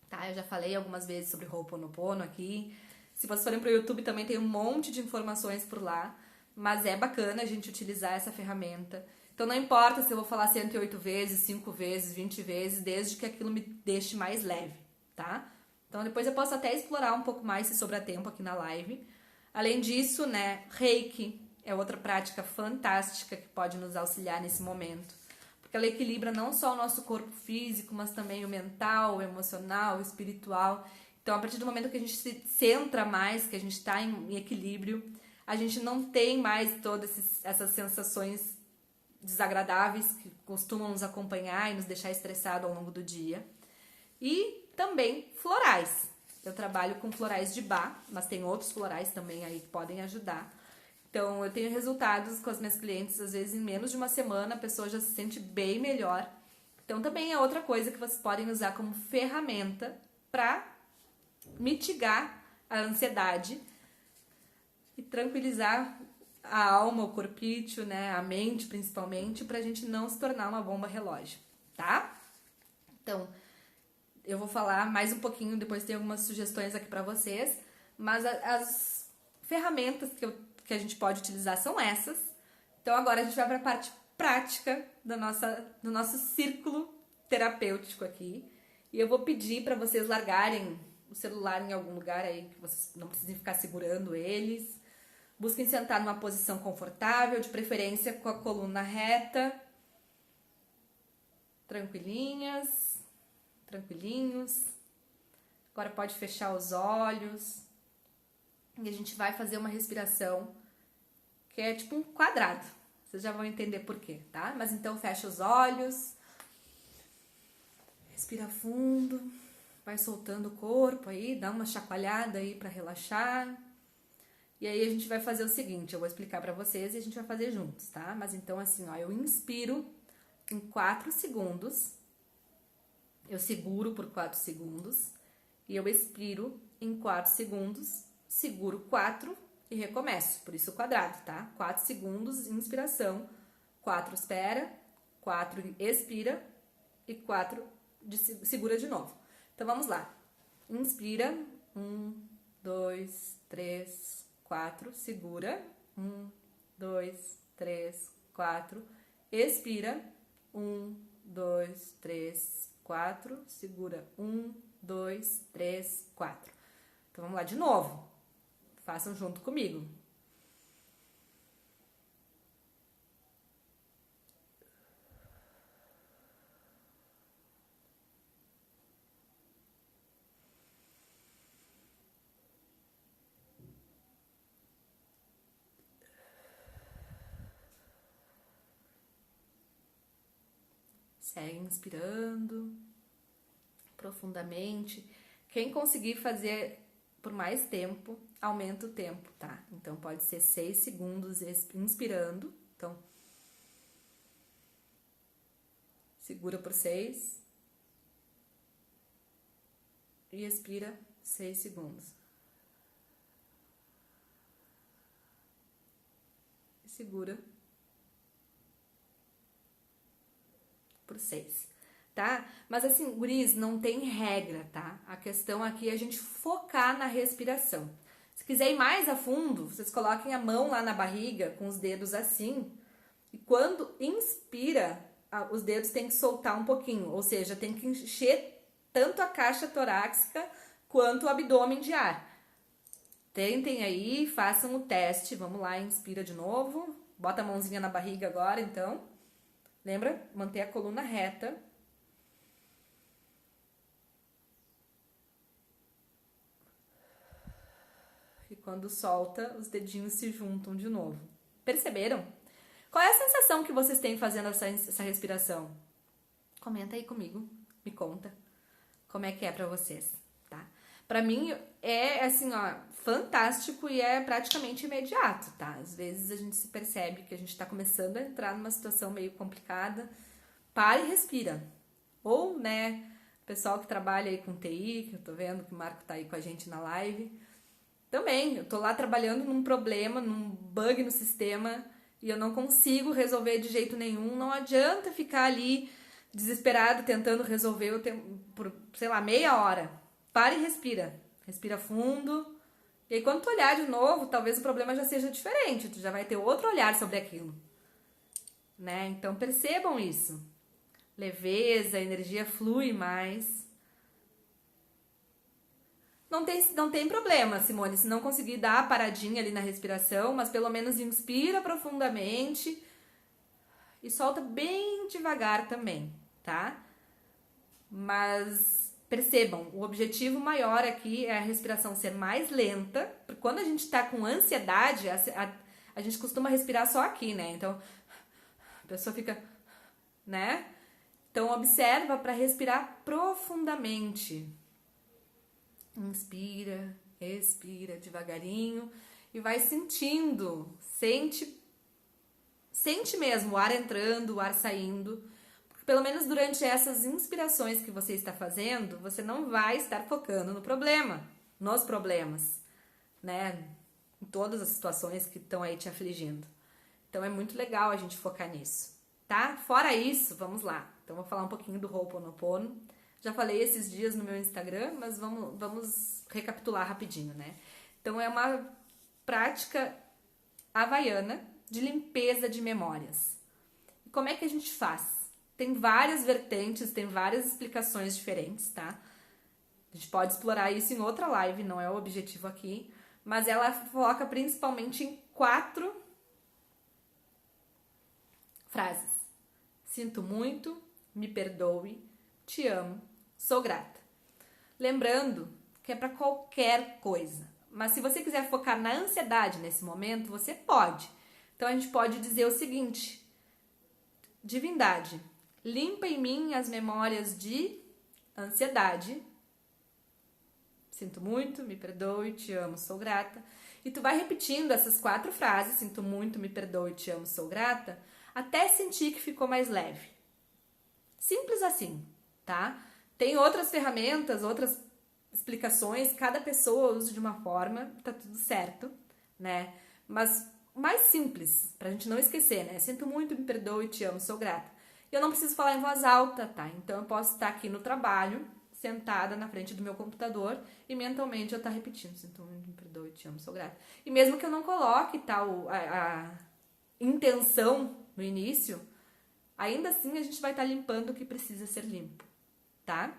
Tá? Eu já falei algumas vezes sobre Ho'oponopono aqui. Se vocês forem para o YouTube também tem um monte de informações por lá. mas é bacana a gente utilizar essa ferramenta. Então não importa se eu vou falar 108 vezes, 5 vezes, 20 vezes, desde que aquilo me deixe mais leve, tá? Então depois eu posso até explorar um pouco mais se sobrar tempo aqui na live. Além disso, né, Reiki é outra prática fantástica que pode nos auxiliar nesse momento. Porque ela equilibra não só o nosso corpo físico, mas também o mental, o emocional, o espiritual. Então, a partir do momento que a gente se centra mais, que a gente está em equilíbrio, a gente não tem mais todas essas sensações desagradáveis que costumam nos acompanhar e nos deixar estressado ao longo do dia. E também florais. Eu trabalho com florais de Bach, mas tem outros florais também aí que podem ajudar. Então, eu tenho resultados com as minhas clientes, às vezes em menos de uma semana a pessoa já se sente bem melhor. Então, também é outra coisa que vocês podem usar como ferramenta para mitigar a ansiedade e tranquilizar a alma, o corpício, né, a mente principalmente, pra gente não se tornar uma bomba relógio, tá? Então, eu vou falar mais um pouquinho, depois tem algumas sugestões aqui pra vocês, mas as ferramentas que a gente pode utilizar são essas. Então, agora a gente vai pra parte prática do nosso círculo terapêutico aqui. E eu vou pedir pra vocês largarem o celular em algum lugar aí, que vocês não precisem ficar segurando eles. Busquem sentar numa posição confortável, de preferência com a coluna reta. Tranquilinhas, tranquilinhos. Agora pode fechar os olhos. E a gente vai fazer uma respiração que é tipo um quadrado. Vocês já vão entender por quê, tá? Mas então fecha os olhos. Respira fundo. Vai soltando o corpo aí, dá uma chacoalhada aí para relaxar. E aí a gente vai fazer o seguinte, eu vou explicar pra vocês e a gente vai fazer juntos, tá? Mas então assim, ó, eu inspiro em 4 segundos, eu seguro por 4 segundos, e eu expiro em 4 segundos, seguro 4 e recomeço, por isso o quadrado, tá? 4 segundos, inspiração, 4 espera, 4 expira e 4 segura de novo. Então vamos lá, inspira, 1, 2, 3, 4, segura, 1, 2, 3, 4, expira, 1, 2, 3, 4, segura, 1, 2, 3, 4. Então vamos lá de novo, façam junto comigo. Segue inspirando profundamente. Quem conseguir fazer por mais tempo, aumenta o tempo, tá? Então pode ser 6 segundos inspirando. Então, segura por 6 e expira 6 segundos. E segura por 6, tá? Mas assim, guris, não tem regra, tá? A questão aqui é a gente focar na respiração. Se quiser ir mais a fundo, vocês coloquem a mão lá na barriga, com os dedos assim, e quando inspira, os dedos têm que soltar um pouquinho, ou seja, tem que encher tanto a caixa torácica quanto o abdômen de ar. Tentem aí, façam o teste, vamos lá, inspira de novo, bota a mãozinha na barriga agora, então. Lembra? Manter a coluna reta. E quando solta, os dedinhos se juntam de novo. Perceberam? Qual é a sensação que vocês têm fazendo essa respiração? Comenta aí comigo, me conta como é que é pra vocês, tá? Pra mim é assim, ó, fantástico e é praticamente imediato, tá? Às vezes a gente se percebe que a gente tá começando a entrar numa situação meio complicada, para e respira. Ou, né, pessoal que trabalha aí com TI, que eu tô vendo que o Marco tá aí com a gente na live, também, eu tô lá trabalhando num problema, num bug no sistema e eu não consigo resolver de jeito nenhum, não adianta ficar ali desesperado tentando resolver por, sei lá, meia hora. Para e respira. Respira fundo E aí quando tu olhar de novo, talvez o problema já seja diferente, tu já vai ter outro olhar sobre aquilo, né? Então percebam isso. Leveza, a energia flui mais. Não tem problema, Simone, se não conseguir dar a paradinha ali na respiração, mas pelo menos inspira profundamente e solta bem devagar também, tá? Mas percebam, o objetivo maior aqui é a respiração ser mais lenta, porque quando a gente tá com ansiedade, a gente costuma respirar só aqui, né? Então, a pessoa fica, né? Então, observa para respirar profundamente. Inspira, expira devagarinho e vai sentindo, sente mesmo o ar entrando, o ar saindo. Porque pelo menos durante essas inspirações que você está fazendo, você não vai estar focando no problema, nos problemas, né? Em todas as situações que estão aí te afligindo. Então é muito legal a gente focar nisso, tá? Fora isso, vamos lá. Então vou falar um pouquinho do Ho'oponopono. Já falei esses dias no meu Instagram, mas vamos recapitular rapidinho, né? Então é uma prática havaiana de limpeza de memórias. E como é que a gente faz? Tem várias vertentes, tem várias explicações diferentes, tá? A gente pode explorar isso em outra live, não é o objetivo aqui, mas ela foca principalmente em 4 frases. Sinto muito, me perdoe, te amo, sou grata. Lembrando que é para qualquer coisa. Mas se você quiser focar na ansiedade nesse momento, você pode. Então a gente pode dizer o seguinte: divindade, limpa em mim as memórias de ansiedade. Sinto muito, me perdoe, te amo, sou grata. E tu vai repetindo essas 4 frases, sinto muito, me perdoe, te amo, sou grata, até sentir que ficou mais leve. Simples assim, tá? Tem outras ferramentas, outras explicações, cada pessoa usa de uma forma, tá tudo certo, né? Mas mais simples, pra gente não esquecer, né? Sinto muito, me perdoe, te amo, sou grata. E eu não preciso falar em voz alta, tá? Então eu posso estar aqui no trabalho, sentada na frente do meu computador e mentalmente eu estar repetindo, sinto muito, me perdoe, te amo, sou grata. E mesmo que eu não coloque tal a intenção no início, ainda assim a gente vai estar limpando o que precisa ser limpo, tá?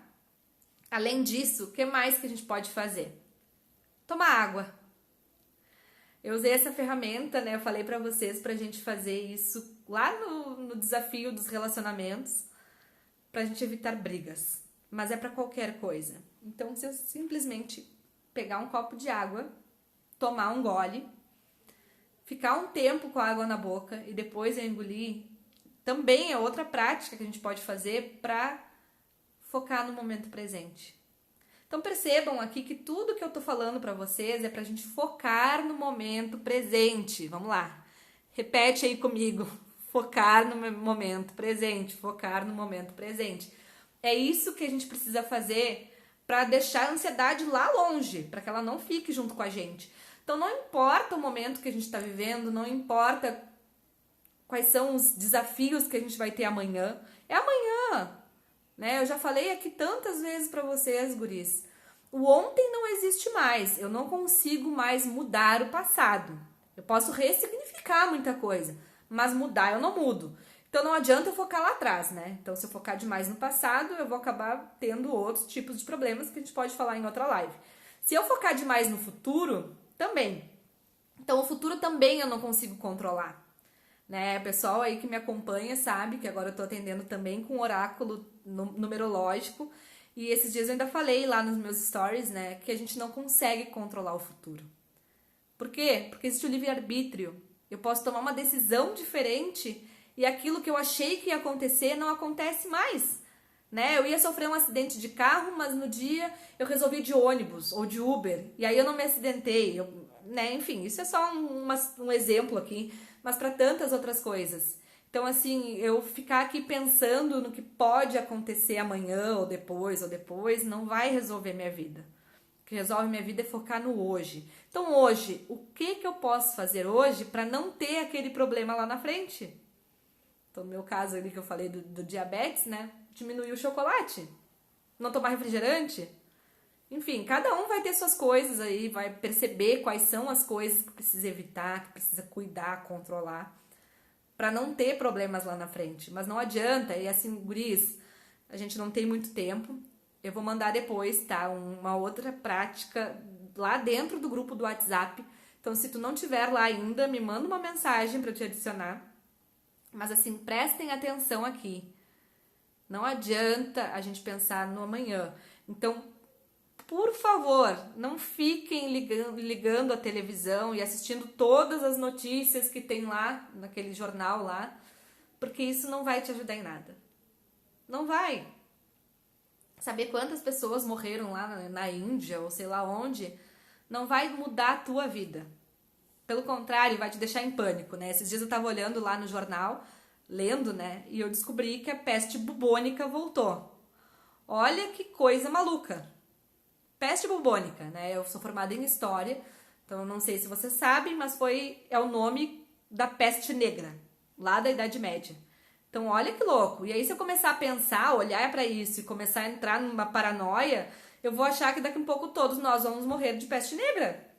Além disso, o que mais que a gente pode fazer? Tomar água. Eu usei essa ferramenta, né? Eu falei pra vocês pra gente fazer isso lá no desafio dos relacionamentos, pra gente evitar brigas. Mas é pra qualquer coisa. Então, se eu simplesmente pegar um copo de água, tomar um gole, ficar um tempo com a água na boca e depois eu engolir, também é outra prática que a gente pode fazer pra focar no momento presente. Então percebam aqui que tudo que eu tô falando pra vocês é pra gente focar no momento presente. Vamos lá. Repete aí comigo. Focar no momento presente, focar no momento presente. É isso que a gente precisa fazer pra deixar a ansiedade lá longe, pra que ela não fique junto com a gente. Então não importa o momento que a gente tá vivendo, não importa quais são os desafios que a gente vai ter amanhã. É amanhã. Né? Eu já falei aqui tantas vezes pra vocês, guris. O ontem não existe mais. Eu não consigo mais mudar o passado. Eu posso ressignificar muita coisa, mas mudar eu não mudo. Então não adianta eu focar lá atrás, né? Então se eu focar demais no passado, eu vou acabar tendo outros tipos de problemas que a gente pode falar em outra live. Se eu focar demais no futuro, também. Então o futuro também eu não consigo controlar. Né? O pessoal aí que me acompanha sabe que agora eu tô atendendo também com oráculo numerológico e esses dias eu ainda falei lá nos meus stories, né, que a gente não consegue controlar o futuro. Por quê? Porque existe o livre-arbítrio. Eu posso tomar uma decisão diferente e aquilo que eu achei que ia acontecer não acontece mais. Né? Eu ia sofrer um acidente de carro, mas no dia eu resolvi ir de ônibus ou de Uber e aí eu não me acidentei. Né? Enfim, isso é só um exemplo aqui, mas para tantas outras coisas. Então, assim, eu ficar aqui pensando no que pode acontecer amanhã ou depois, não vai resolver minha vida. O que resolve minha vida é focar no hoje. Então, hoje, o que eu posso fazer hoje para não ter aquele problema lá na frente? Então, no meu caso ali que eu falei do diabetes, né? Diminuir o chocolate. Não tomar refrigerante. Enfim, cada um vai ter suas coisas aí, vai perceber quais são as coisas que precisa evitar, que precisa cuidar, controlar, para não ter problemas lá na frente. Mas não adianta, e assim, guris, a gente não tem muito tempo. Eu vou mandar depois, tá? Uma outra prática lá dentro do grupo do WhatsApp. Então, se tu não tiver lá ainda, me manda uma mensagem para te adicionar. Mas assim, prestem atenção aqui. Não adianta a gente pensar no amanhã. Então, por favor, não fiquem ligando a televisão e assistindo todas as notícias que tem lá, naquele jornal lá, porque isso não vai te ajudar em nada. Não vai. Saber quantas pessoas morreram lá na Índia ou sei lá onde, não vai mudar a tua vida. Pelo contrário, vai te deixar em pânico, né? Esses dias eu tava olhando lá no jornal, lendo, né? E eu descobri que a peste bubônica voltou. Olha que coisa maluca. Peste bubônica, né? Eu sou formada em história, então não sei se vocês sabem, mas é o nome da peste negra, lá da Idade Média. Então olha que louco. E aí se eu começar a pensar, olhar pra isso e começar a entrar numa paranoia, eu vou achar que daqui a um pouco todos nós vamos morrer de peste negra.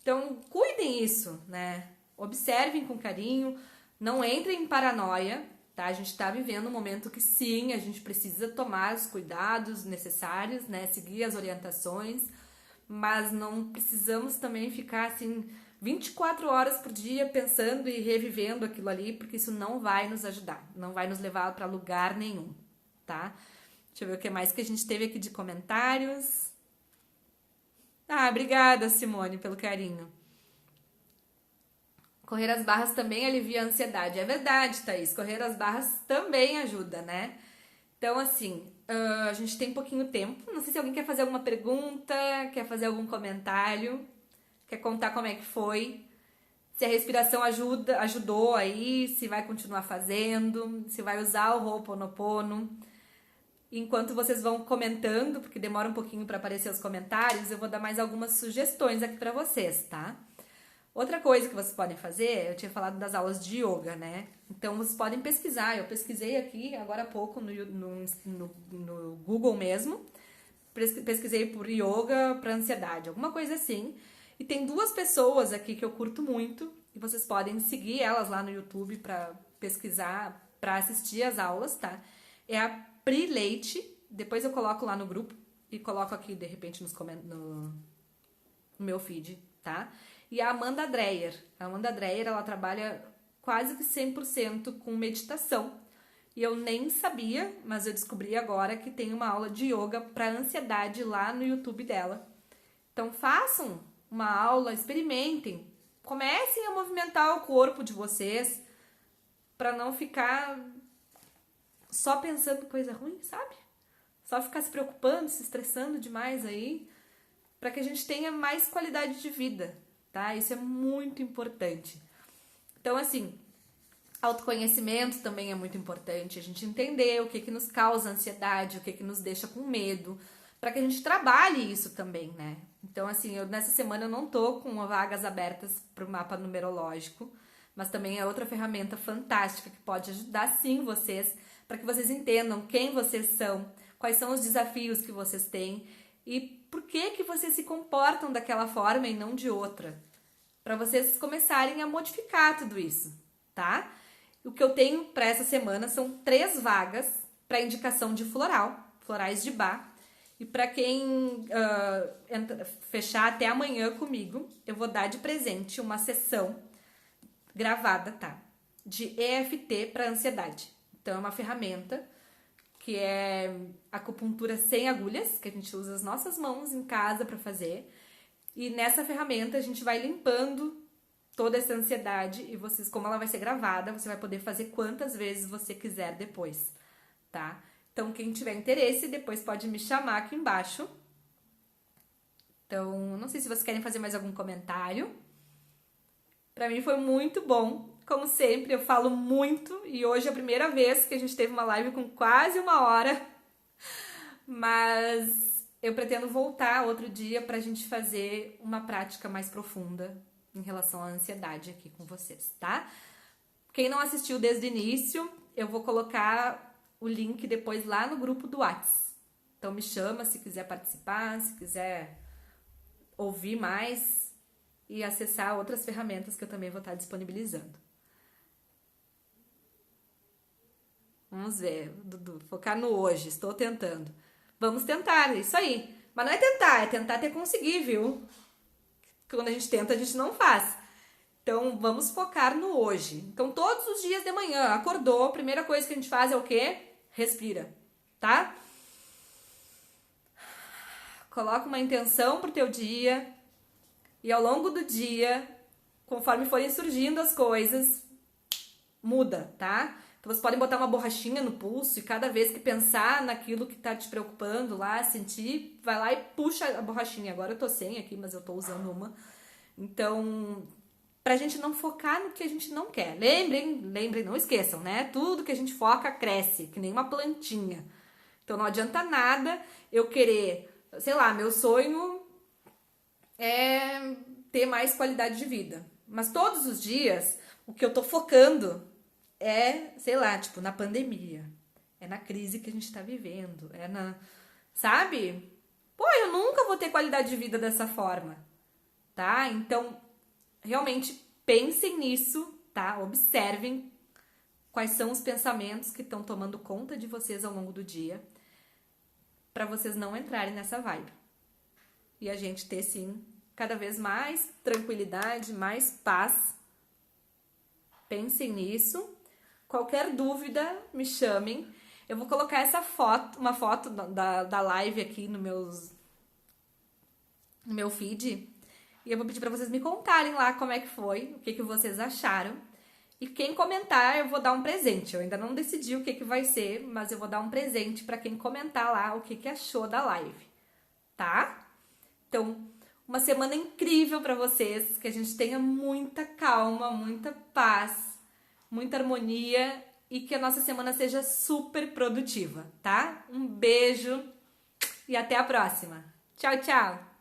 Então cuidem isso, né? Observem com carinho, não entrem em paranoia, tá? A gente tá vivendo um momento que sim, a gente precisa tomar os cuidados necessários, né? Seguir as orientações, mas não precisamos também ficar assim 24 horas por dia pensando e revivendo aquilo ali, porque isso não vai nos ajudar, não vai nos levar para lugar nenhum, tá? Deixa eu ver o que mais que a gente teve aqui de comentários. Ah, obrigada, Simone, pelo carinho. Correr as barras também alivia a ansiedade. É verdade, Thaís. Correr as barras também ajuda, né? Então, assim, a gente tem pouquinho tempo. Não sei se alguém quer fazer alguma pergunta, quer fazer algum comentário, quer contar como é que foi, se a respiração ajudou aí, se vai continuar fazendo, se vai usar o Ho'oponopono. Enquanto vocês vão comentando, porque demora um pouquinho para aparecer os comentários, eu vou dar mais algumas sugestões aqui para vocês, tá? Outra coisa que vocês podem fazer, eu tinha falado das aulas de yoga, né? Então vocês podem pesquisar. Eu pesquisei aqui agora há pouco no Google mesmo. Pesquisei por yoga para ansiedade, alguma coisa assim. E tem duas pessoas aqui que eu curto muito e vocês podem seguir elas lá no YouTube para pesquisar, para assistir as aulas, tá? É a Pri Leite, depois eu coloco lá no grupo e coloco aqui de repente no meu feed, tá? E a Amanda Dreyer. A Amanda Dreyer, ela trabalha quase que 100% com meditação. E eu nem sabia, mas eu descobri agora que tem uma aula de yoga para ansiedade lá no YouTube dela. Então façam uma aula, experimentem. Comecem a movimentar o corpo de vocês para não ficar só pensando em coisa ruim, sabe? Só ficar se preocupando, se estressando demais aí, para que a gente tenha mais qualidade de vida, tá? Isso é muito importante. Então, assim, autoconhecimento também é muito importante, a gente entender o que nos causa ansiedade, o que nos deixa com medo, para que a gente trabalhe isso também, né? Então, assim, nessa semana eu não tô com vagas abertas para o mapa numerológico, mas também é outra ferramenta fantástica que pode ajudar, sim, vocês, para que vocês entendam quem vocês são, quais são os desafios que vocês têm e por que vocês se comportam daquela forma e não de outra. Para vocês começarem a modificar tudo isso, tá? O que eu tenho para essa semana são 3 vagas para indicação de florais de bar. E para quem fechar até amanhã comigo, eu vou dar de presente uma sessão gravada, tá? De EFT para ansiedade. Então é uma ferramenta que é acupuntura sem agulhas, que a gente usa as nossas mãos em casa para fazer. E nessa ferramenta a gente vai limpando toda essa ansiedade e vocês, como ela vai ser gravada, você vai poder fazer quantas vezes você quiser depois, tá? Então, quem tiver interesse, depois pode me chamar aqui embaixo. Então, não sei se vocês querem fazer mais algum comentário. Pra mim foi muito bom. Como sempre, eu falo muito e hoje é a primeira vez que a gente teve uma live com quase 1 hora. Mas eu pretendo voltar outro dia pra gente fazer uma prática mais profunda em relação à ansiedade aqui com vocês, tá? Quem não assistiu desde o início, eu vou colocar o link depois lá no grupo do WhatsApp, Então me chama se quiser participar, se quiser ouvir mais e acessar outras ferramentas que eu também vou estar disponibilizando. Vamos ver, Dudu, focar no hoje, estou tentando. Vamos tentar, isso aí. Mas não é tentar até conseguir, viu? Quando a gente tenta, a gente não faz. Então, vamos focar no hoje. Então, todos os dias de manhã, acordou, a primeira coisa que a gente faz é o quê? Respira, tá? Coloca uma intenção pro teu dia e ao longo do dia, conforme forem surgindo as coisas, muda, tá? Então, vocês podem botar uma borrachinha no pulso e cada vez que pensar naquilo que tá te preocupando lá, sentir, vai lá e puxa a borrachinha. Agora eu tô sem aqui, mas eu tô usando uma. Então, pra gente não focar no que a gente não quer. Lembrem, não esqueçam, né? Tudo que a gente foca cresce, que nem uma plantinha. Então, não adianta nada eu querer, sei lá, meu sonho é ter mais qualidade de vida. Mas todos os dias, o que eu tô focando é, sei lá, tipo, na pandemia. É na crise que a gente tá vivendo. É na... Sabe? Pô, eu nunca vou ter qualidade de vida dessa forma. Tá? Então, realmente pensem nisso, tá? Observem quais são os pensamentos que estão tomando conta de vocês ao longo do dia, para vocês não entrarem nessa vibe. E a gente ter, sim, cada vez mais tranquilidade, mais paz. Pensem nisso. Qualquer dúvida, me chamem. Eu vou colocar essa foto, uma foto da live aqui no meu feed. E eu vou pedir para vocês me contarem lá como é que foi, o que vocês acharam. E quem comentar, eu vou dar um presente. Eu ainda não decidi o que vai ser, mas eu vou dar um presente para quem comentar lá o que achou da live, tá? Então, uma semana incrível para vocês, que a gente tenha muita calma, muita paz, muita harmonia e que a nossa semana seja super produtiva, tá? Um beijo e até a próxima. Tchau, tchau!